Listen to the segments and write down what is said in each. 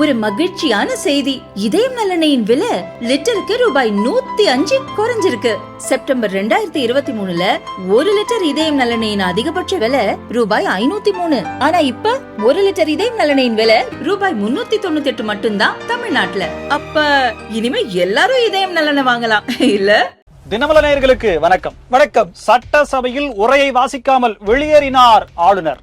ஒரு மகிழ்ச்சியான செய்தி. இதயம் நல்லெண்ணெயின் விலை லிட்டருக்கு ரூபாய் 105 குறைஞ்சிருக்கு. செப்டம்பர் 2023ல 1 லிட்டர் இதயம் நல்லெண்ணெயின் அதிகபட்ச விலை ரூபாய் 503. ஆனா இப்ப 1 லிட்டர் இதயம் நல்லெண்ணெயின் விலை ரூபாய் 398 மட்டும்தான் தமிழ்நாட்டுல. அப்ப இனிமே எல்லாரும் இதயம் நல்லெண்ணெய் வாங்கலாம் இல்ல? தினமல நேயர்களுக்கு வணக்கம். வணக்கம். சட்டசபையில் உரையை வாசிக்காமல் வெளியேறினார் ஆளுநர்.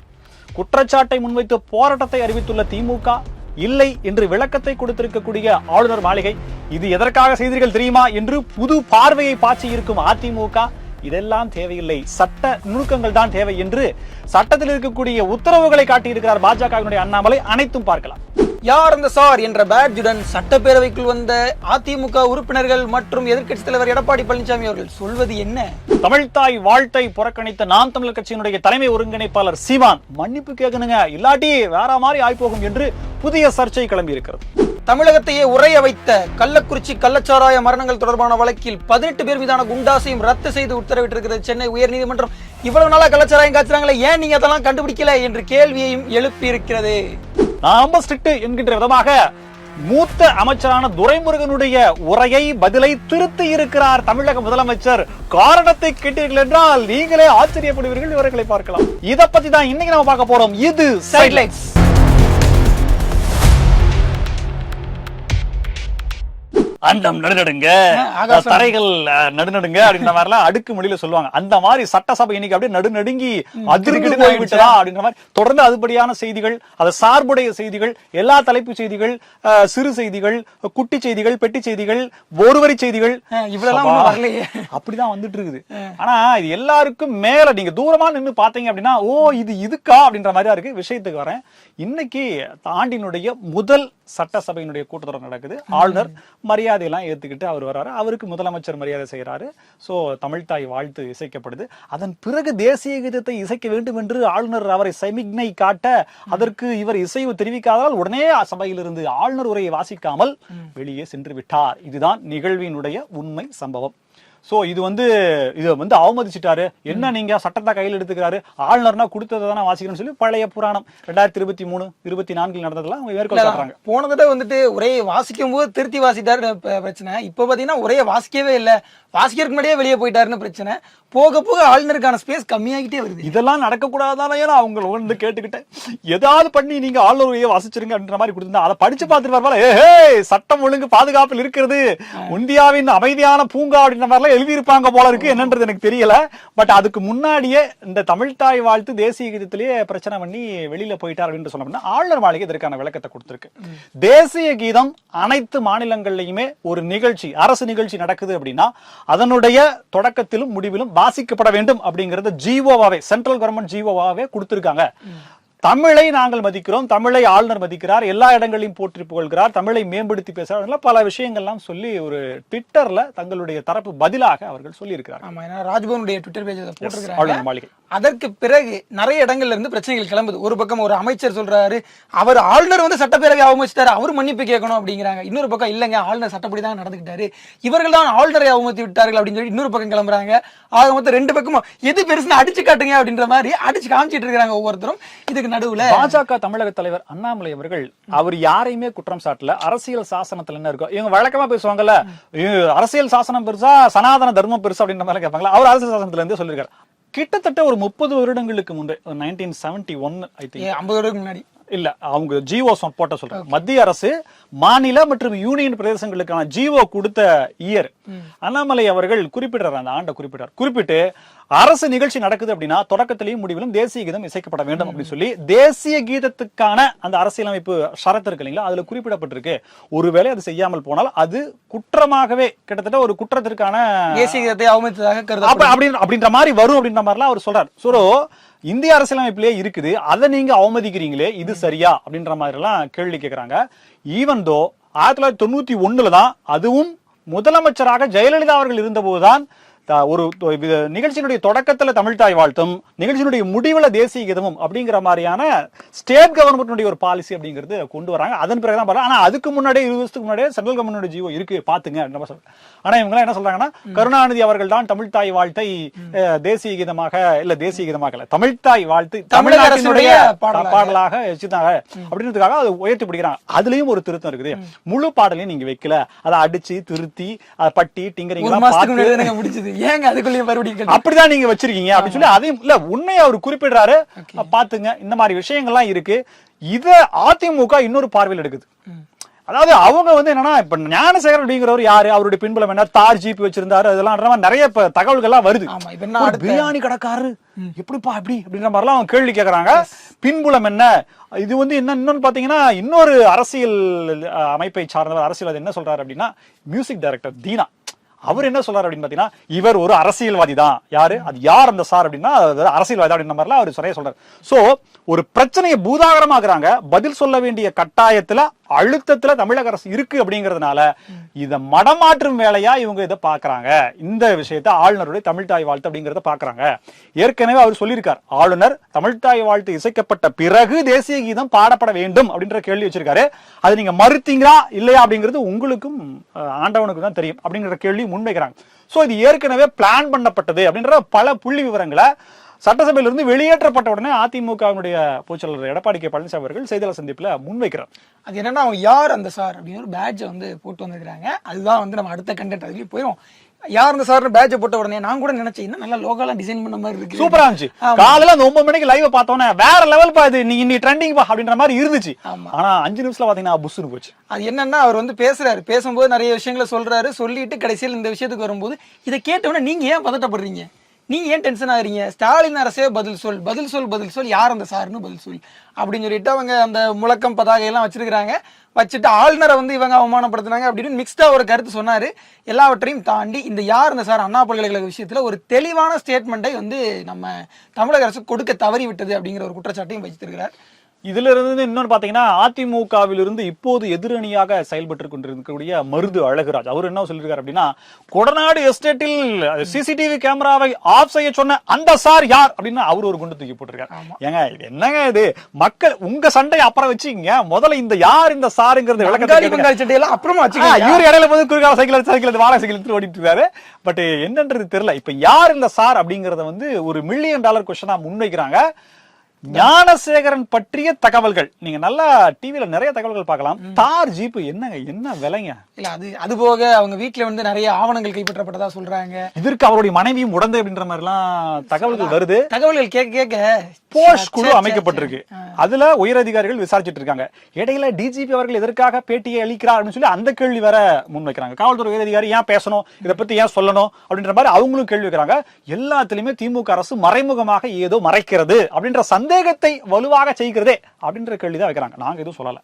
குற்றச்சாட்டை முன்வைத்து போராட்டத்தை அறிவித்துள்ள திமுக இல்லை என்று விளக்கத்தை கொடுத்திருக்கக்கூடிய ஆளுநர் மாளிகை இது எதற்காக செய்தீர்கள் தெரியுமா என்று புது பார்வையை பாய்ச்சி இருக்கும் அதிமுக இதெல்லாம் தேவையில்லை, சட்ட நுணுக்கங்கள் தான் தேவை என்று சட்டத்தில் இருக்கக்கூடிய உத்தரவுகளை காட்டியிருக்கிறார் பாஜகவினுடைய அண்ணாமலை. அனைத்தும் பார்க்கலாம். யார் அந்த சார் என்ற பேட்ஜுடன் சட்டப்பேரவைக்குள் வந்த அதிமுக உறுப்பினர்கள் மற்றும் எதிர்க்கட்சி தலைவர் எடப்பாடி பழனிசாமி அவர்கள் சொல்வது என்ன? தமிழ்தாய் வாழ்த்தை புறக்கணித்த நாம் தமிழர் கட்சியினுடைய தலைமை ஒருங்கிணைப்பாளர் சீமான் மன்னிப்பு கேட்கணுங்க, இல்லாட்டி வேற மாதிரி ஆய்ப்போகும் என்று புதிய சர்ச்சை கிளம்பி இருக்கிறது. தமிழகத்தையே உரைய வைத்த கள்ளக்குறிச்சி கள்ளச்சாராய மரணங்கள் தொடர்பான வழக்கில் 18 பேர் மீதான குண்டாசையும் ரத்து செய்து உத்தரவிட்டிருக்கிறது சென்னை உயர்நீதிமன்றம். இவ்வளவு நாளா கள்ளச்சாராயம் காய்ச்சறாங்களே, ஏன் நீங்க அதெல்லாம் கண்டுபிடிக்கல என்று கேள்வியையும் எழுப்பி இருக்கிறது. ரொம்ப ஸ்ட்ரிக்ட் என்கின்ற விதமாக மூத்த அமைச்சரான துரைமுருகனுடைய உரையை பதிலை திருத்தி இருக்கிறார் தமிழக முதலமைச்சர். காரணத்தை கேட்டீர்கள் என்றால் நீங்களே ஆச்சரியப்படுவீர்கள். விவரங்களை பார்க்கலாம். இதை பத்தி தான் இன்னைக்கு நம்ம பார்க்க போறோம். இது சைட்லைட்ஸ். அண்டம் நடுநடுங்க, தரைகள் நடுநடுங்க அப்படின்ற மாதிரி எல்லாம் அடுக்கு மொழியில சொல்லுவாங்க. அந்த மாதிரி சட்டசபை இன்னைக்கு அப்படியே நடுநடுங்கி அதிர்ந்து போய்விட்டதா அப்படின்ற மாதிரி தொடர்ந்து அதுபடியான செய்திகள், அது சார்புடைய செய்திகள், எல்லா தலைப்பு செய்திகள், சிறு செய்திகள், குட்டி செய்திகள், பெட்டி செய்திகள், ஒருவரி செய்திகள் அப்படிதான் வந்துட்டு இருக்குது. ஆனா இது எல்லாருக்கும் மேல நீங்க தூரமா நின்று பாத்தீங்க அப்படின்னா ஓ இது இதுக்கா அப்படின்ற மாதிரி இருக்கு. விஷயத்துக்கு வரேன். இன்னைக்கு ஆண்டினுடைய முதல் சட்டசபையினுடைய கூட்டத்தொடர் நடக்குது. ஆளுநர் மரியாதையெல்லாம் ஏத்துக்கிட்டு அவர் வர்றாரு. அவருக்கு முதலமைச்சர் மரியாதை செய்யறாரு. சோ தமிழ்தாய் வாழ்த்து இசைக்கப்படுது. அதன் பிறகு தேசிய கீதத்தை இசைக்க வேண்டும் என்று ஆளுநர் அவரை சமிக்ஞை காட்ட அதற்கு இவர் இசைவு தெரிவிக்காததால் உடனே சபையிலிருந்து ஆளுநர் உரையை வாசிக்காமல் வெளியே சென்று விட்டார். இதுதான் நிகழ்வினுடைய உண்மை சம்பவம். சோ இது வந்து அவமதிச்சிட்டாரு. என்ன நீங்க சட்டத்தை கையில் எடுத்துக்கிறாரு, ஆளுநர்னா கொடுத்ததை தானே வாசிக்கணும்னு சொல்லி பழைய புராணம் 2023-24 நடந்ததெல்லாம் அவங்க மேற்கொள்ள காட்டுறாங்க. போன தடவை வந்துட்டு உரையை வாசிக்கும் போது திருத்தி வாசிட்டாரு பிரச்சனை. இப்ப பாத்தீங்கன்னா உரையை வாசிக்கவே இல்லை, வாசிக்கிறதுக்கு முன்னாடியே வெளியே போயிட்டாருன்னு பிரச்சனை. போக போக ஆளுநருக்கான ஸ்பேஸ் கம்மியாகிட்டே வருது. இதெல்லாம் நடக்கக்கூடாதானே அவங்க வந்து கேட்டுக்கிட்டேன். ஏதாவது பண்ணி நீங்க ஆளுநர் உரையை வாசிச்சிருங்க அப்படின்ற மாதிரி கொடுத்திருந்தா அதை படிச்சு பார்த்துட்டு வரவால சட்டம் ஒழுங்கு பாதுகாப்பில் இருக்கிறது, இந்தியாவின் அமைதியான பூங்கா அப்படின்ற மாதிரி எழுதியிருப்பாங்க போல இருக்கு. என்னன்றது எனக்கு தெரியல. பட் அதுக்கு முன்னாடியே இந்த தமிழ்தாய் வாழ்த்து தேசிய கீதத்திலேயே பிரச்சனை பண்ணி வெளியில போயிட்டார் அப்படின்னு சொன்னோம்னா ஆளுநர் மாளிகை இதற்கான விளக்கத்தை கொடுத்திருக்கு. தேசிய கீதம் அனைத்து மாநிலங்கள்லயுமே ஒரு நிகழ்ச்சி, அரசு நிகழ்ச்சி நடக்குது அப்படின்னா அதனுடைய தொடக்கத்திலும் முடிவிலும் வாசிக்கப்பட வேண்டும் அப்படிங்கறது ஜிஓவாவே, சென்ட்ரல் கவர்மெண்ட் ஜிஓவாவே கொடுத்திருக்காங்க. தமிழை நாங்கள் மதிக்கிறோம், தமிழை ஆளுநர் மதிக்கிறார், எல்லா இடங்களையும் போற்றி புகழ்கிறார், தமிழை மேம்படுத்தி பேசுறார், பல விஷயங்கள்லாம் சொல்லி ஒரு ட்விட்டர்ல தங்களுடைய தரப்பு பதிலாக அவர்கள் சொல்லி இருக்கிறார். ஆமா, ராஜ்பவனுடைய ட்விட்டர் பேஜ் போட்டிருக்காங்க. அதற்கு பிறகு நிறைய இடங்கள்ல இருந்து பிரச்சனைகள் கிளம்புது. ஒரு பக்கம் ஒரு அமைச்சர் சொல்றாரு அவர் ஆளுநர் வந்து சட்டப்பேரவை அவமதிச்சிட்டாரு, அவர் மன்னிப்பு கேட்கணும் அப்படிங்கிறாங்க. இன்னொரு பக்கம் இல்லங்க ஆளுநர் சட்டப்படி தான் நடந்துக்கிட்டாரு, இவர்கள் தான் ஆளுநரை அவமதி விட்டார்கள் அப்படின்னு சொல்லி இன்னொரு பக்கம் கிளம்புறாங்க. ஆக மொத்தம் ரெண்டு பக்கமும் எது பெருசுன்னு அடிச்சு காட்டுங்க அப்படின்ற மாதிரி அடிச்சு காமிச்சிட்டு இருக்காங்க ஒவ்வொருத்தரும். இதுக்கு நடுவுல பாஜக தமிழக தலைவர் அண்ணாமலை அவர்கள் அவர் யாரையுமே குற்றம் சாட்டல. அரசியல் சாசனத்துல என்ன இருக்கோ இவங்க வழக்கமா பேசுவாங்கல்ல, அரசியல் சாசனம் பெருசா சனாதன தர்மம் பெருசா அப்படின்ற மாதிரி கேட்பாங்களா. அவர் அரசியல் சாசனத்துல இருந்தே சொல்லியிருக்காரு. கிட்டத்தட்ட ஒரு 30 வருடங்களுக்கு முன்பு 1971 ஐ திங்க் 50 வருடங்களுக்கு முன்னாடி இல்ல அவங்க ஜிஓ போட்ட சொல்றாங்க. மத்திய அரசு மாநில மற்றும் யூனியன் பிரதேசங்களுக்கான ஜிஓ கொடுத்த இயர் அண்ணாமலை அவர்கள் குறிப்பிடுறார். அந்த ஆண்டை குறிப்பிட்டு அரசு நிகழ்ச்சி நடக்குது அப்படின்னா தொடக்கத்திலையும் முடிவிலும் தேசிய கீதம் இசைக்கப்பட வேண்டும் அப்படின்னு சொல்லி தேசிய கீதத்துக்கான அந்த அரசியலமைப்பு ஷரத்து இருக்கு இல்லைங்களா, அதுல குறிப்பிடப்பட்டிருக்கு. ஒருவேளை அது செய்யாமல் போனால் அது குற்றமாகவே கிட்டத்தட்ட ஒரு குற்றத்திற்கான தேசிய கீதத்தை அவமதித்ததாக கருதப்படும் அப்படின்ற மாதிரி வரும் அப்படின்ற மாதிரிலாம் அவர் சொல்றாரு. சோ இந்திய அரசியலமைப்பிலே இருக்குது, அதை நீங்க அவமதிக்கிறீங்களே, இது சரியா அப்படின்ற மாதிரி எல்லாம் கேள்வி கேட்கிறாங்க. ஈவன் தோ 1991 தான் அதுவும் முதலமைச்சராக ஜெயலலிதா அவர்கள் இருந்த போதுதான் ஒரு நிகழ்ச்சியினுடைய தொடக்கத்துல தமிழ் தாய் வாழ்த்தும், நிகழ்ச்சியினுடைய முடிவுல தேசிய கீதமும் அப்படிங்கிற மாதிரியான ஸ்டேட் கவர்மெண்ட்டுடைய ஒரு பாலிசி அப்படிங்கிறது கொண்டு வராங்க. அதன் பிறகுதான் பாருங்க. ஆனா அதுக்கு முன்னாடியே 20 வருஷத்துக்கு முன்னாடியே சென்ட்ரல் கவர்மெண்ட் ஜியோ இருக்கு பாத்துங்க. ஆனா இவங்க என்ன சொல்றாங்கன்னா, கருணாநிதி அவர்கள் தான் தமிழ் தாய் வாழ்த்தை தேசிய கீதமாக இல்ல தேசிய கீதமாக இல்ல தமிழ் தாய் வாழ்த்து தமிழ்நாட்டினுடைய பாடலாக வச்சுட்டாங்க அப்படின்றதுக்காக அதை உயர்த்தி பிடிக்கிறாங்க. அதுலயும் ஒரு திருத்தம் இருக்குது. முழு பாடலையும் நீங்க வைக்கல, அதை அடிச்சு திருத்தி பட்டி டிங்கரிங் அப்படிதான் நீங்க வச்சிருக்கீங்க அப்படின்னு சொல்லி அதையும் இல்ல உண்மையை அவர் குறிப்பிடுறாரு. பாத்துங்க இந்த மாதிரி விஷயங்கள்லாம் இருக்கு. இத அதிமுக இன்னொரு பார்வையில் எடுக்குது. அதாவது அவங்க என்னன்னா, இப்ப ஞானசேகரன் அப்படிங்கிறவர் யாரு, அவருடைய பின்புலம் என்ன, தார் ஜீப் வச்சிருந்தாரு, அதெல்லாம் நிறைய தகவல்கள்லாம் வருது. பிரியாணி கடைக்காரரு எப்படிப்பா இப்படி அப்படின்ற மாதிரி எல்லாம் அவங்க கேள்வி கேட்கறாங்க. பின்புலம் என்ன, இது இன்னொன்னு பாத்தீங்கன்னா, இன்னொரு அரசியல் அமைப்பை சார்ந்தவர் அரசியல் என்ன சொல்றாரு அப்படின்னா, மியூசிக் டைரக்டர் தீனா அவர் என்ன சொல்றாரு அப்படின்னு பாத்தீங்கன்னா, இவர் ஒரு அரசியல்வாதி தான். யாரு அது, யார் அந்த சார் அப்படின்னா அரசியல்வாதி அப்படின்ற மாதிரிலாம் அவர் சரியா சொல்றாரு. சோ ஒரு பிரச்சனையை பூதாகரமாக்குறாங்க. பதில் சொல்ல வேண்டிய கட்டாயத்துல அழுத்தத்துல தமிழக அரசு இருக்கு அப்படிங்கறதுனால இத மடமாற்றும் வேலையா இவங்க இதை பாக்குறாங்க. இந்த விஷயத்த ஆளுநருடைய தமிழ்தாய் வாழ்த்து அப்படிங்கறத பாக்குறாங்க. ஏற்கனவே அவர் சொல்லியிருக்கார், ஆளுநர் தமிழ்தாய் வாழ்த்து இசைக்கப்பட்ட பிறகு தேசிய கீதம் பாடப்பட வேண்டும் அப்படின்ற கேள்வி வச்சிருக்காரு. அது நீங்க மறுத்தீங்களா இல்லையா அப்படிங்கிறது உங்களுக்கும் ஆண்டவனுக்கு தான் தெரியும் அப்படிங்கிற கேள்வி முன்வைக்கிறாங்க. சோ இது ஏற்கனவே பிளான் பண்ணப்பட்டது அப்படின்ற பல புள்ளி விவரங்களை சட்டசபையிலிருந்து வெளியேற்றப்பட்ட உடனே அதிமுகவினுடைய பொதுச்செயலாளர் எடப்பாடி கே பழனிசாமி அவர்கள் செய்தியாளர் சந்திப்புல முன்வைக்கிறார். அது என்னன்னா, அவங்க யார் அந்த சார் அப்படின்னு ஒரு பேட்ஜை போட்டு வந்திருக்காங்க. அதுதான் நம்ம அடுத்த கண்டென்ட் அதுலயும் போயிடும். யார் அந்த சார் பேட்ஜ் போட்ட உடனே நான் கூட நினைச்சேன், என்ன நல்லா லோகலா டிசைன் பண்ண மாதிரி இருக்கு, சூப்பரா இருந்துச்சு. காலையில அந்த 9 மணிக்கு லைவ் பார்த்தோன்னே வேற லெவல் பா, இது நீ ட்ரெண்டிங் பா அப்படின்ற மாதிரி இருந்துச்சு. ஆனா 5 நிமிஷத்துல பாத்தீங்கன்னா புஷ்னு போச்சு. அது என்னன்னா, அவர் பேசுறாரு, பேசும்போது நிறைய விஷயங்களை சொல்றாரு, சொல்லிட்டு கடைசியில் இந்த விஷயத்துக்கு வரும்போது இதை கேட்டவுடனே நீங்க ஏன் பதட்டப்படுறீங்க, நீங்க ஏன் டென்ஷன் ஆகுறீங்க, ஸ்டாலின் அரசே பதில் சொல் பதில் சொல் பதில் சொல், யார் அந்த சார்னு பதில் சொல் அப்படின்னு சொல்லிட்டு அவங்க அந்த முழக்கம் பதாகையெல்லாம் வச்சிருக்கிறாங்க. வச்சுட்டு ஆளுநரை இவங்க அவமானப்படுத்தினாங்க அப்படின்னு மிக்ஸ்டா ஒரு கருத்து சொன்னாரு. எல்லாவற்றையும் தாண்டி இந்த யார் இந்த சார் அண்ணா பல்கலைக்கழக விஷயத்துல ஒரு தெளிவான ஸ்டேட்மெண்ட்டை நம்ம தமிழக அரசு கொடுக்க தவறி விட்டது அப்படிங்கிற ஒரு குற்றச்சாட்டையும் வச்சிருக்கிறார். இதுல இருந்து இன்னொன்னு பாத்தீங்கன்னா, அதிமுகவிலிருந்து இப்போது எதிரணியாக செயல்பட்டு கொண்டிருக்கக்கூடிய மருது அழகுராஜ் அவர் என்ன சொல்லிருக்காரு அப்படின்னா, கொடநாடு எஸ்டேட்டில் சிசிடிவி கேமராவை ஆஃப் செய்ய சொன்ன அந்த சார் யார் அப்படின்னு அவர் ஒரு குண்டு தூக்கி போட்டிருக்காரு. ஏங்க என்னங்க இது, மக்கள் உங்க சண்டையை அப்புறம் வச்சுக்கீங்க, முதல்ல இந்த யார் இந்த சாருங்கிறது விளக்கத்தை அப்புறமா இவர் இடையில போது குறுகால சைக்கிள் வாழை சைக்கிள் எடுத்து ஓடிட்டு இருக்காரு. பட் என்னன்றது தெரியல. இப்ப யார் இந்த சார் அப்படிங்கறத ஒரு $1 மில்லியன் கொஸ்டினா முன்வைக்கிறாங்க. ஞானசேகரன் பற்றிய தகவல்கள் நீங்க நல்லா டிவில நிறைய தகவல்கள் பார்க்கலாம். தார் ஜீப் என்ன விலைங்க இல்ல, அது போக அவங்க வீட்டுல நிறைய ஆவணங்கள் கைப்பற்றப்பட்டதா சொல்றாங்க. இதற்கு அவருடைய மனைவியும் உடந்தை அப்படின்ற மாதிரி எல்லாம் தகவல்கள் வருது. தகவல்கள் கேட்க போஸ்ட் குழு அமைக்கப்பட்டிருக்கு. அதுல உயர் அதிகாரிகள் விசாரிச்சுட்டு இருக்காங்க. இடையில டிஜிபி அவர்கள் எதற்காக பேட்டியை அளிக்கிறார் அப்படின்னு சொல்லி அந்த கேள்வி வேற முன்வைக்கிறாங்க. காவல்துறை உயர் அதிகாரி ஏன் பேசணும், இதை பத்தி ஏன் சொல்லணும் அப்படின்ற மாதிரி அவங்களும் கேள்வி வைக்கிறாங்க. எல்லாத்திலுமே திமுக அரசு மறைமுகமாக ஏதோ மறைக்கிறது அப்படின்ற சந்தேகத்தை வலுவாக செய்கிறதே அப்படின்ற கேள்விதான் வைக்கிறாங்க. நாங்க எதுவும் சொல்லல.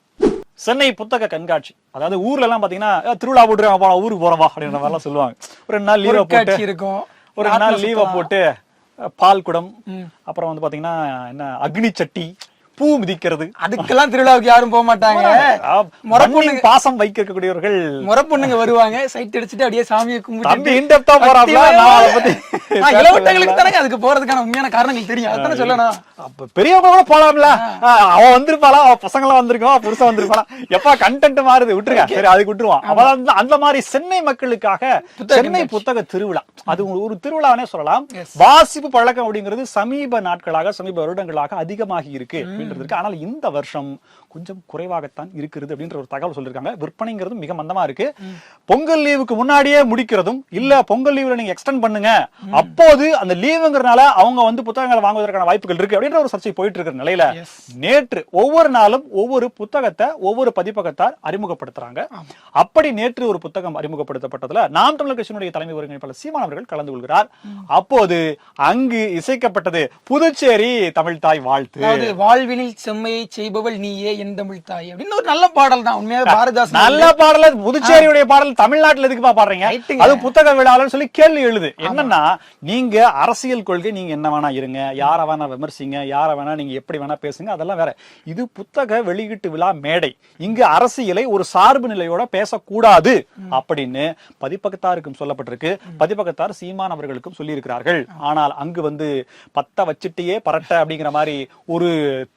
சென்னை புத்தக கண்காட்சி, அதாவது ஊர்ல எல்லாம் பாத்தீங்கன்னா திருவிழா போட்டு ஊருக்கு போறவா அப்படின்ற மாதிரி எல்லாம் சொல்லுவாங்க. ஒரு 2 நாள் லீவ் போட்டு இருக்கும், ஒரு 2 நாள் லீவ் போட்டு பால் குடம், அப்புறம் பாத்தீங்கன்னா என்ன அக்னி சட்டி, பூ மிதிக்கிறது, அதுக்கெல்லாம் திருவிழாவுக்கு யாரும் போக மாட்டாங்க. முறப்பொண்ணுங்க பாசம் வைக்கக்கூடியவர்கள், முறப்பொண்ணுங்க வருவாங்க, சைட் அடிச்சுட்டு அப்படியே சாமியை கும்பிட்டு இன்டெப்தா போறாங்க. இளவட்டங்களுக்கு தானே அதுக்கு போறதுக்கான உண்மையான காரணங்கள் தெரியும், அதானே சொல்லணும். பெரியவங்க கூட போலாம்ல, அவன் வந்திருப்பாளா, அவன் பசங்க எல்லாம் வந்திருக்கோம், புருஷன் வந்திருப்பாளா, எப்பா கண்டென்ட் மாறுது விட்டுருங்க, சரி அதுக்கு விட்டுருவான். அந்த மாதிரி சென்னை மக்களுக்காக சென்னை புத்தக திருவிழா, அது ஒரு திருவிழானே சொல்லலாம். வாசிப்பு பழக்கம் அப்படிங்கிறது சமீப நாட்களாக சமீப வருடங்களாக அதிகமாகி இருக்கு அப்படின்றதுக்கு. ஆனால் இந்த வருஷம் கொஞ்சம் குறைவாகத்தான் இருக்கிறது அப்படின்ற ஒரு தகவல் சொல்லிருக்காங்க. விற்பனைங்கிறது மிக மந்தமா இருக்கு. பொங்கல் லீவுக்கு முன்னாடியே முடிக்கிறதும் இல்ல, பொங்கல் லீவுல நீங்க எக்ஸ்டெண்ட் பண்ணுங்க, அப்போது அந்த லீவுங்கிறதுனால அவங்க புத்தகங்களை வாங்குவதற்கான வாய்ப்புகள் இருக்கு அப்படின்ற ஒரு சர்ச்சை போயிட்டு இருக்கிற நிலையில நேற்று ஒவ்வொரு நாளும் ஒவ்வொரு புத்தகத்தை ஒவ்வொரு பதிப்பகத்தார் அறிமுகப்படுத்துறாங்க. அப்படி நேற்று ஒரு புத்தகம் அறிமுகப்படுத்தப்பட்டதுல நாம் தமிழர் கட்சியினுடைய தலைமை ஒருங்கிணைப்பாளர் சீமான் அவர்கள் கலந்து கொள்கிறார். அப்போது அங்கு இசைக்கப்பட்டது புதுச்சேரி தமிழ்தாய் வாழ்த்து. வாழ்வினில் செம்மையை செய்பவள் நீயே என் தமிழ் தாய் அப்படின்னு ஒரு நல்ல பாடல் தான் உண்மையாவே பாரதிதாசன் நல்ல பாடல புதுச்சேரியுடைய பாடல் தமிழ்நாட்டுல எதுக்குப்பா பாடுறீங்க? அது புத்தக விழாவில் சொல்லி கேள்வி எழுது. என்னன்னா நீங்க அரசியல் கொள்கை நீங்க என்ன வேணா இருங்க, யார வேணா விமர்சிங்க, யார வேணா நீங்க எப்படி வேணா பேசுங்க, அதெல்லாம் வேற. இது புத்தக வெளியீட்டு விழா மேடை. இங்கு அரசியலை ஒரு சார்பு நிலையோட பேசக்கூடாது அப்படின்னு பதிப்பகத்தாருக்கும் சொல்லப்பட்டிருக்கு. பதிப்பகத்தார் சீமான் அவர்களுக்கும் சொல்லி இருக்கிறார்கள். ஆனால் அங்கு வந்து பத்த வச்சிட்டே பரட்ட அப்படிங்கிற மாதிரி ஒரு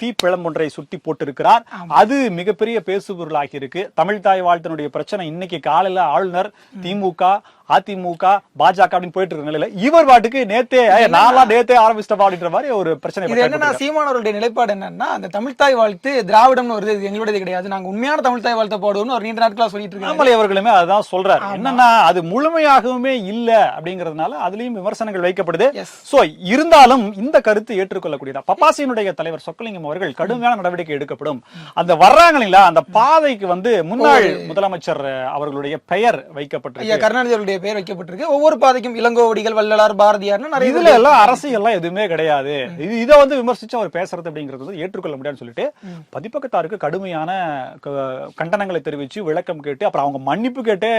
தீப்பிழம் ஒன்றை சுட்டி போட்டு இருக்கிறார். அது மிகப்பெரிய பேசுபொருளாகி இருக்கு. தமிழ் தாய் வாழ்த்தினுடைய பிரச்சனை இன்னைக்கு காலையில ஆளுநர், திமுக, அதிமுக, பாஜக அப்படின்னு போயிட்டு இருக்க நிலையில இவர் பாட்டுக்கு நேத்தே ஆரம்பிச்சிட்டா அப்படின்ற மாதிரி ஒரு பிரச்சனை. இது என்னன்னா சீமானவர்களுடைய நிலைப்பாடு என்னன்னா, அந்த தமிழ் தாய் வாழ்த்து திராவிடம்னு வருது, எங்களுடைய கிடையாது, நாங்க உண்மையான தமிழ் தாய் வாழ்த்தை போடுவோம்னு ஒரு நீண்ட நாட்களா சொல்லிட்டு இருக்காங்க. அண்ணாமலை அவர்களுமே அதுதான் சொல்றாரு. என்னன்னா அது முழுமையாகவுமே இல்ல அப்படிங்கறதுனால அதுலயும் விமர்சனங்கள் வைக்கப்படுது. சோ இருந்தாலும் இந்த கருத்து ஏற்றுக்கொள்ளக்கூடியதா. பப்பாசியினுடைய தலைவர் சொக்கலிங்கம் அவர்கள் கடுமையான நடவடிக்கை எடுக்கப்படும். அந்த வர்றாங்களா அந்த பாதைக்கு வந்து முன்னாள் முதலமைச்சர் அவர்களுடைய பெயர் வைக்கப்பட்டிருக்கு, கருணாநிதி அவருடைய பெயர் வைக்கப்பட்டிருக்கு. ஒவ்வொரு பாதைக்கும் இளங்கோவடிகள், வள்ளலார், பாரதியார் நிறைய. இதுல எல்லாம் அரசியல் எதுவுமே கிடையாது. இதை வந்து விமர்சிச்சு அவர் பேசுறது அப்படிங்கிறது ஏற்றுக்கொள்ள முடியாதுன்னு சொல்லிட்டு பதிப்பகத்தாருக்கு கடுமையான கண்டனங்களை தெரிவிச்சு விளக்கம் கேட்டு அப்புறம் அவங்க மன்னிப்பு கேட்டு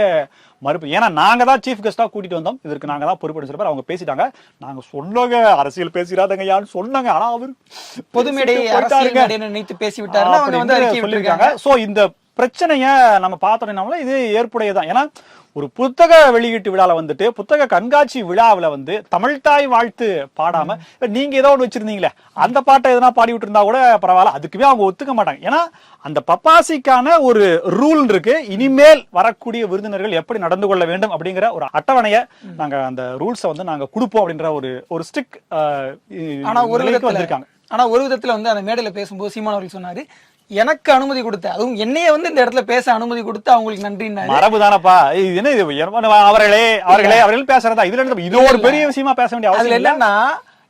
மறுப்பு. ஏன்னா நாங்க தான் சீஃப் கெஸ்டா கூட்டிட்டு வந்தோம், இதற்கு நாங்க தான் பொறுப்பு சொல்லிட்டு அவங்க பேசிட்டாங்க. நாங்க சொன்னாங்க அரசியல் பேசிடாதங்க யான்னு சொன்னாங்க. ஆனா அவர் பொதுமேடை நினைத்து பேசிவிட்டாரு அவங்க வந்து சொல்லியிருக்காங்க. சோ இந்த பிரச்சனைய நம்ம பார்த்தோம்னா இது ஏற்புடையதான். ஏன்னா ஒரு புத்தக வெளியீட்டு விழால வந்துட்டு புத்தக கண்காட்சி விழாவில வந்து தமிழ் தாய் வாழ்த்து பாடாம நீங்க ஏதோ ஒன்று வச்சிருந்தீங்களே அந்த பாட்டை எதனா பாடி விட்டு இருந்தா கூட பரவாயில்ல, அதுக்குமே அவங்க ஒத்துக்க மாட்டாங்க. ஏன்னா அந்த பப்பாசிக்கான ஒரு ரூல் இருக்கு. இனிமேல் வரக்கூடிய விருந்தினர்கள் எப்படி நடந்து கொள்ள வேண்டும் அப்படிங்கிற ஒரு அட்டவணையை நாங்க அந்த ரூல்ஸை வந்து நாங்க கொடுப்போம் அப்படின்ற ஒரு ஸ்ட்ரிக் வந்திருக்காங்க. ஆனா ஒரு விதத்துல வந்து அந்த மேடையில பேசும்போது சீமான் அவர்கள் சொன்னாரு, எனக்கு அனுமதி கொடுத்த, அதுவும் என்னைய வந்து இந்த இடத்துல பேச அனுமதி கொடுத்து அவங்களுக்கு நன்றி. மரபு தானப்பா இது, என்ன இது அவர்கள் பேசுறதா இதுல இது ஒரு பெரிய விஷயமா பேச வேண்டிய அவசியம் இல்லன்னா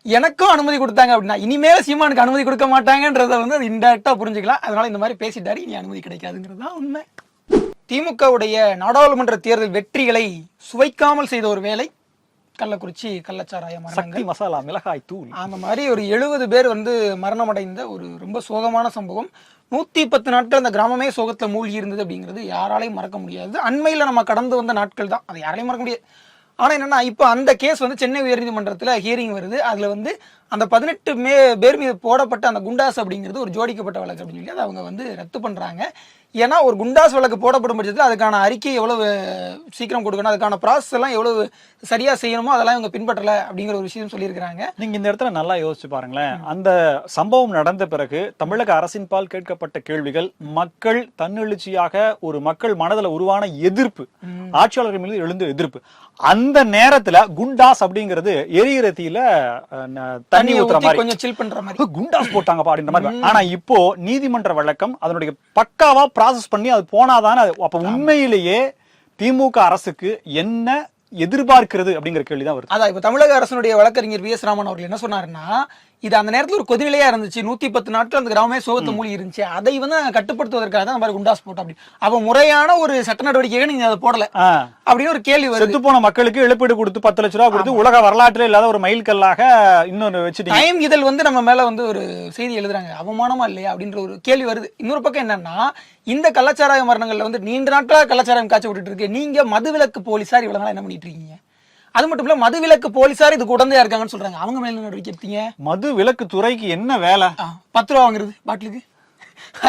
எனக்கும் அனுமதி கொடுத்தாங்க அப்படின்னா இனிமேல் சீமானுக்கு அனுமதி கொடுக்க மாட்டாங்கன்றத வந்து அது இன்டெரக்டா புரிஞ்சுக்கலாம். அதனால இந்த மாதிரி பேசிட்டாரு, இனி அனுமதி கிடைக்காதுங்கிறதுதான் உண்மை. திமுகவுடைய நாடாளுமன்ற தேர்தல் வெற்றிகளை சுவைக்காமல் செய்த ஒரு வேலை கள்ளக்குறிச்சி கள்ளச்சாராய மரணங்கள், மசாலா மிளகாய் தூள், அந்த மாதிரி ஒரு 70 பேர் வந்து மரணம் அடைந்த ஒரு ரொம்ப சோகமான சம்பவம். 110 நாட்கள் அந்த கிராமமே சோகத்துல மூழ்கி இருந்தது அப்படிங்கிறது யாராலையும் மறக்க முடியாது. அண்மையில நம்ம கடந்து வந்த நாட்கள் தான், அதை யாராலையும் மறக்க முடியாது. ஆனா என்னன்னா இப்போ அந்த கேஸ் வந்து சென்னை உயர்நீதிமன்றத்துல ஹியரிங் வருது. அதுல வந்து அந்த 18 பேர் மீது போடப்பட்ட அந்த குண்டாஸ் அப்படிங்கிறது ஒரு ஜோடிக்கப்பட்ட வழக்கு அப்படின்னு சொல்லி அதை அவங்க வந்து ரத்து பண்றாங்க. ஏன்னா ஒரு குண்டாஸ் வழக்கு போடப்படும் பட்சத்தில் அதுக்கான அறிக்கை எவ்வளவு சீக்கிரம் கொடுக்கணும், அதுக்கான ப்ராசஸ் எல்லாம் எவ்வளவு சரியா செய்யணுமோ அதெல்லாம் இவங்க பின்பற்றல அப்படிங்கிற ஒரு விஷயம் சொல்லியிருக்கிறாங்க. நீங்க இந்த இடத்துல நல்லா யோசிச்சு பாருங்களேன். அந்த சம்பவம் நடந்த பிறகு தமிழக அரசின் பால் கேட்கப்பட்ட கேள்விகள், மக்கள் தன்னெழுச்சியாக ஒரு மக்கள் மனதில் உருவான எதிர்ப்பு, ஆட்சியாளர்கள் மீது எழுந்த எதிர்ப்பு. அந்த நேரத்துல குண்டாஸ் அப்படிங்கிறது எரியிறத்தில தண்ணி ஊத்துற மாதிரி கொஞ்சம் சில் பண்ற மாதிரி குண்டாஸ் போட்டாங்கப்பா அப்படின்ற மாதிரி. ஆனா இப்போ நீதிமன்ற வழக்கம் அதனுடைய பக்காவா ப்ராசஸ் பண்ணி அது போனாதானே. அப்ப உண்மையிலேயே திமுக அரசுக்கு என்ன எதிர்பார்க்கிறது அப்படிங்கிற கேள்விதான் வருது. அதான் இப்ப தமிழக அரசுடைய வழக்கறிஞர் வி.எஸ். ராமன் அவர்கள் என்ன சொன்னாருன்னா, இது அந்த நேரத்துல ஒரு கொதிநிலையா இருந்துச்சு, 110 நாட்கள் அந்த கிராமமே சோகத்தை மூழ்கி இருந்துச்சு, அதை வந்து கட்டுப்படுத்துவதற்காக தான் மாதிரி குண்டாஸ் போட்டோம் அப்படி. அவ முறையான ஒரு சட்ட நடவடிக்கையை நீங்க அதை போடல அப்படின்னு ஒரு கேள்வி வருது. செத்து போன மக்களுக்கு இழப்பீடு கொடுத்து 10 லட்சம் ரூபாய் கொடுத்து உலக வரலாற்றில் இல்லாத ஒரு மைல் கல்லாக இன்னொன்னு வச்சுட்டு டைம் இதழ் வந்து நம்ம மேல வந்து ஒரு செய்தி எழுதுறாங்க, அவமானமா இல்லையா அப்படின்ற ஒரு கேள்வி வருது. இன்னொரு பக்கம் என்னன்னா, இந்த கள்ளச்சாராய மரணங்கள்ல வந்து நீண்ட நாட்களா கள்ளச்சாராயம் காய்ச்சி விட்டுட்டு இருக்கு, நீங்க மதுவிலக்கு போலீசார் இவ்வளவு நாளா என்ன பண்ணிட்டு இருக்கீங்க? அது மட்டும் இல்ல மதுவிலக்கு போலீசார் இது உடந்தையா இருக்காங்கன்னு சொல்றாங்க, அவங்க மேல நடவடிக்கை எடுத்தீங்க? மது விலக்கு துறைக்கு என்ன வேலை? 10 ரூபா வாங்குறது பாட்டிலுக்கு,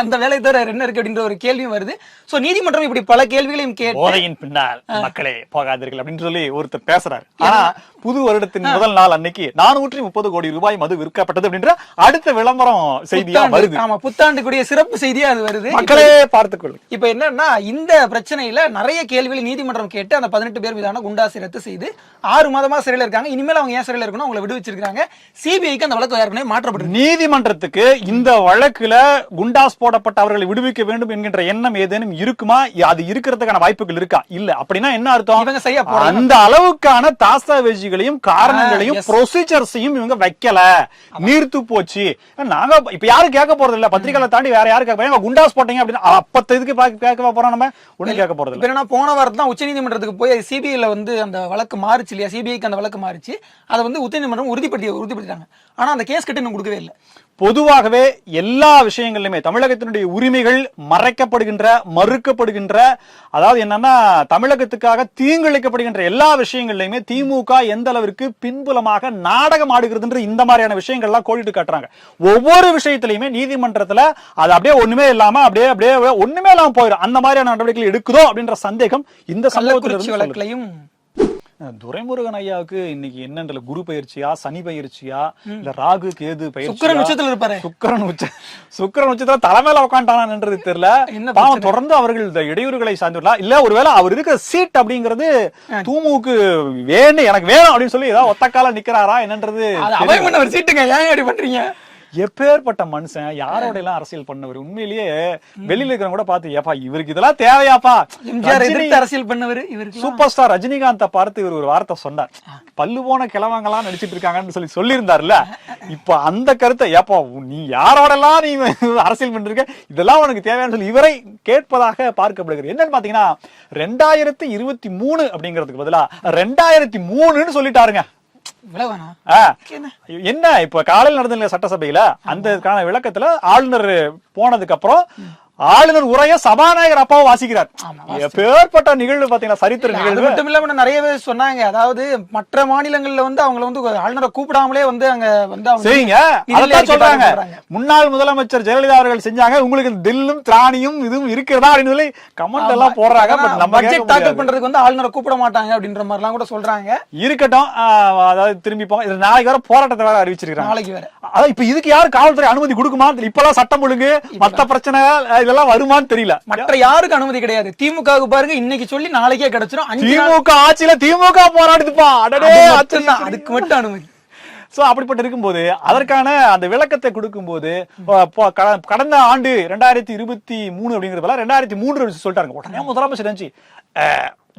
அந்த வேலை தவிர என்ன இருக்கு அப்படின்ற ஒரு கேள்வியும் வருது. சோ நீதிமன்றம் இப்படி பல கேள்விகளையும் கேட்டு போதையின் பின்னால் மக்களே போகாதீர்கள் அப்படின்னு சொல்லி ஒருத்தர் பேசுறாரு. ஆனா புது வருடத்தின் முதல் நாள் அன்னைக்கு 430 கோடி ரூபாய் மது விற்கப்பட்டது அப்படின்ற அடுத்த விளம்பரம் செய்தியா வருது. ஆமா, புத்தாண்டுக்குரிய சிறப்பு செய்தியா அது வருது, மக்களே பார்த்துக்கொள்ளு. இப்ப என்னன்னா, இந்த பிரச்சனையில நிறைய கேள்விகளை நீதிமன்றம் கேட்டு அந்த 18 பேர் மீதான குண்டாசி ரத்து செய்து 6 மாதமா சிறையில் இருக்காங்க. இனிமேல் அவங்க ஏன் சிறையில் இருக்கணும், அவங்களை விடுவிச்சிருக்காங்க. சிபிஐக்கு அந்த வழக்கு ஏற்கனவே மாற்றப்பட்டது. நீதிமன்றத்துக்கு இந்த வழக்குல குண்டாஸ் போடப்பட்ட அவர்களை விடுவிக்க வேண்டும் என்கின்ற எண்ணம் ஏதேனும் இருக்குமா? அது இருக்கிறதுக்கான வாய்ப்புகள் இருக்கா? இல்ல. அப்படின்னா என்ன அர்த்தம்? இவங்க செய்ய அந்த அளவுக்கான தாஸ்தாவேஜுகளையும் காரணங்களையும் ப்ரொசீஜர்ஸையும் இவங்க வைக்கல, நீர்த்து போச்சு. நாங்க இப்ப யாரும் கேட்க போறது இல்ல, பத்திரிகைகளை தாண்டி வேற யாரும் கேட்க குண்டாஸ் போட்டீங்க அப்படின்னு அப்பத்த இதுக்கு கேட்க போறோம், நம்ம ஒண்ணு கேட்க போறது இல்ல. ஏன்னா போன வாரம் தான் உச்சநீதிமன்றத்துக்கு போய் சிபிஐல வந்து அந்த வழக்கு மாறுச்சு இல்லையா, சிபிஐக்கு அந்த வழக்கு மாறுச்சு, அதை வந்து உச்சநீதிமன்றம் உறுதிப்படுத்திட்டாங்க. ஆனா அந்த கேஸ் கட்டு இன்னும் கொடுக்கவே இல்லை. பொதுவாகவே எல்லா விஷயங்களிலுமே தமிழகத்தினுடைய உரிமைகள் மறைக்கப்படுகின்ற, மறுக்கப்படுகின்ற, அதாவது என்னன்னா தமிழகத்துக்காக தீங்கிழைக்கப்படுகின்ற எல்லா விஷயங்கள்லயுமே திமுக எந்த அளவிற்கு பின்புலமாக நாடகம் ஆடுகிறதுன்ற இந்த மாதிரியான விஷயங்கள்லாம் கோடிட்டு காட்டுறாங்க. ஒவ்வொரு விஷயத்திலையுமே நீதிமன்றத்துல அது அப்படியே ஒண்ணுமே இல்லாம அப்படியே அப்படியே ஒண்ணுமே இல்லாம போயிடும். அந்த மாதிரியான நடவடிக்கைகள் எடுக்குதோ அப்படின்ற சந்தேகம் இந்த கள்ளக்குறிச்சி வழக்கிலையும். துரைமுருகன் ஐயாவுக்கு இன்னைக்கு என்னன்ற குரு பயிற்சியா, சனி பயிற்சியா, இல்ல ராகு கேது பயிற்சி, சுக்கிரன் உச்சத்துல இருப்பாரு. சுக்கிரன் உச்சத்துல தலைமையில உட்காந்துட்டானு தெரியல. பாவம் தொடர்ந்து அவர்கள் இந்த இடையூறுகளை சார்ந்துள்ளா இல்ல, ஒருவேளை அவர் இருக்கிற சீட் அப்படிங்கிறது தூமுக்கு வேணும், எனக்கு வேணும் அப்படின்னு சொல்லி ஏதாவது ஒத்தக்கால நிக்கிறாரா என்னன்றது. ஒரு சீட்டுங்க, ஏன் அப்படி பண்றீங்க? எப்பேற்பட்ட மனுஷன், யாரோட எல்லாம் அரசியல் பண்ணவர். உண்மையிலேயே வெளியில இருக்கிறவங்க கூட பார்த்து ஏப்பா இவருக்கு இதெல்லாம் தேவையாப்பா. அரசியல் பண்ணவர் இவருக்கு. சூப்பர் ஸ்டார் ரஜினிகாந்த பார்த்து இவர் ஒரு வார்த்தை சொன்னார், பல்லு போன கிழவங்கெல்லாம் நடிச்சிட்டு இருக்காங்கன்னு சொல்லி இருந்தார்ல. இப்ப அந்த கருத்தை ஏப்பா நீ யாரோட எல்லாம் நீ அரசியல் பண்ணிருக்க, இதெல்லாம் உனக்கு தேவையானு சொல்லி இவரை கேட்பதாக பார்க்கப்படுகிறது. என்னன்னு பாத்தீங்கன்னா 2023 அப்படிங்கிறதுக்கு பதிலா 2003ன்னு சொல்லிட்டாருங்க. என்ன இப்ப காலையில் நடந்த சட்டசபையில அந்த விளக்கத்துல ஆளுநர் போனதுக்கு அப்புறம் ஆளுநர் உரைய சபாநாயகர் அப்பாவும் வாசிக்கிறார். எப்பேற்பட்ட நிகழ்வு பாத்தீங்கன்னா, சரித்திர நிகழ்வு. மட்டும் இல்லாம நிறைய பேர் சொன்னாங்க, அதாவது மற்ற மாநிலங்கள்ல வந்து அவங்களை வந்து ஆளுநரை கூப்பிடாமலே வந்து அங்க வந்து செய்யுங்க சொல்றாங்க. முன்னாள் முதலமைச்சர் ஜெயலலிதா அவர்கள் செஞ்சாங்க, உங்களுக்கு தில்லும் திராணியும் இதுவும் இருக்கிறதா அப்படின்னு சொல்லி கமெண்ட் எல்லாம் போடுறாங்க. பட்ஜெட் தாக்கல் பண்றதுக்கு வந்து ஆளுநரை கூப்பிட மாட்டாங்க அப்படின்ற மாதிரி எல்லாம் கூட சொல்றாங்க. இருக்கட்டும், அதாவது திரும்பிப்போம். இது நாளைக்கு வேற போராட்டத்தை வேற அறிவிச்சிருக்காங்க. நாளைக்கு வேற அதான் இப்ப இதுக்கு யாரு காவல்துறை அனுமதி கொடுக்குமா? இப்பெல்லாம் சட்டம் ஒழுங்கு மத்த பிரச்சனை இதெல்லாம் வருமான்னு தெரியல. மற்ற யாருக்கு அனுமதி கிடையாது. திமுக பாருங்க, இன்னைக்கு சொல்லி நாளைக்கே கிடைச்சிரும். திமுக ஆட்சியில திமுக போராடுதுப்பா, அதுக்கு மட்டும் அனுமதி. சோ அப்படிப்பட்ட இருக்கும்போது அதற்கான அந்த விளக்கத்தை கொடுக்கும் போது கடந்த ஆண்டு 2023 அப்படிங்கிறதுல 2003 சொல்லிட்டாங்க. உடனே முதலமைச்சர் நினைச்சு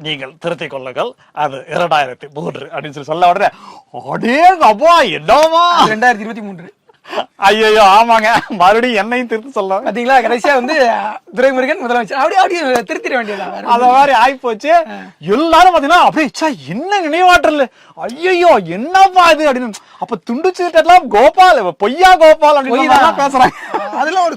நீங்கள் திருத்திக் கொள்ளுங்கள், அது 2003 அப்படின்னு சொல்ல உடனே அடே அப்பா என்னமா 2023. ஐயோ ஆமாங்க, மறுபடியும் என்னையும் திருத்தி சொல்லலாம் பாத்தீங்களா. கடைசியா வந்து துரைமுருகன் முதலமைச்சர் அப்படியே திருத்திட வேண்டியதா அத மாதிரி ஆயிப்போச்சு. எல்லாரும் பாத்தீங்கன்னா அப்படியே என்ன நினைவாற்றல், ஐயோ என்னப்பா இது அப்படின்னு. அப்ப துண்டுச்சீட்டெல்லாம் கோபால் பொய்யா கோபால் அப்படின்னு பேசுறாங்க.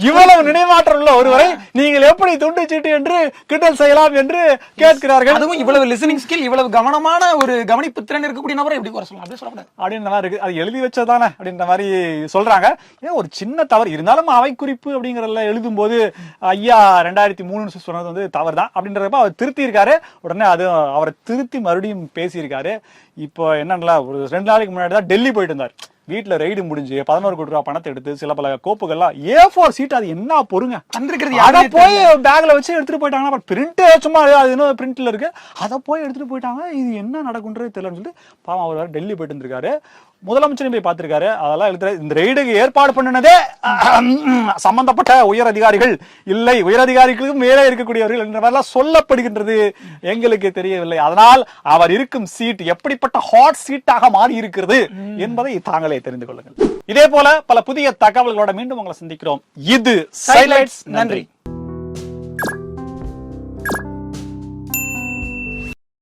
இவ்வளவு நினைவாற்றல் உள்ள ஒருவரை நீங்கள் எப்படி துண்டுச்சீட்டு என்று கிண்டல் செய்யலாம் என்று கேட்கிறார்கள். அதுவும் இவ்வளவு லிசனிங் ஸ்கில், இவ்வளவு கவனமான ஒரு கவனிப்பு திறன் இருக்கக்கூடிய நபரை எப்படி குறை சொல்லலாம்? அப்படி சொல்லக்கூடாது அப்படின்ற மாதிரி இருக்கு. அது எழுதி வச்சதானே அப்படின்ற மாதிரி சொல்றாங்க. ஏன் ஒரு சின்ன தவறு இருந்தாலும் அவை குறிப்பு அப்படிங்கறதுல எழுதும் போது ஐயா 2003 சொன்னது வந்து தவறு தான் அப்படின்றப்ப அவர் திருத்தி இருக்காரு. உடனே அது அவரை திருத்தி மறுபடியும் பேசியிருக்காரு. இப்போ என்னன்னா ஒரு 2 நாளைக்கு முன்னாடி தான் டெல்லி போயிட்டு இருந்தார். வீட்டுல ரெய்டு முடிஞ்சு 11 கோடி ரூபாய் பணத்தை எடுத்து சில பல கோப்புகள்லாம் A4 சீட், அது என்ன பொறுங்க அதை போய் பேக்ல வச்சு எடுத்துட்டு போயிட்டாங்கன்னா பிரிண்ட் சும்மா அது இன்னும் பிரிண்ட்ல இருக்கு, அதை போய் எடுத்துட்டு போயிட்டாங்க. இது என்ன நடக்குன்றது தெரியலன்னு சொல்லிட்டு பாவம் அவர் டெல்லி போயிட்டு இருந்திருக்காரு. முதலமைச்சரும் போய் பார்த்திருக்காரு. அதெல்லாம் எழுதுற இந்த ரெய்டுக்கு ஏற்பாடு பண்ணினதே சம்பந்தப்பட்ட உயர் அதிகாரிகள் இல்லை, உயர் அதிகாரிகளுக்கும் மேலே இருக்கக்கூடியவர்கள் என்ற மாதிரிலாம் சொல்லப்படுகின்றது. எங்களுக்கு தெரியவில்லை. அதனால் அவர் இருக்கும் சீட் எப்படிப்பட்ட ஹாட் சீட்டாக மாறி இருக்கிறது என்பதை தாங்களே தெரிந்து கொள்ளுங்கள். இதே போல பல புதிய தகவல்களோட மீண்டும் உங்களை சந்திக்கிறோம். இது சைலைட்ஸ். நன்றி.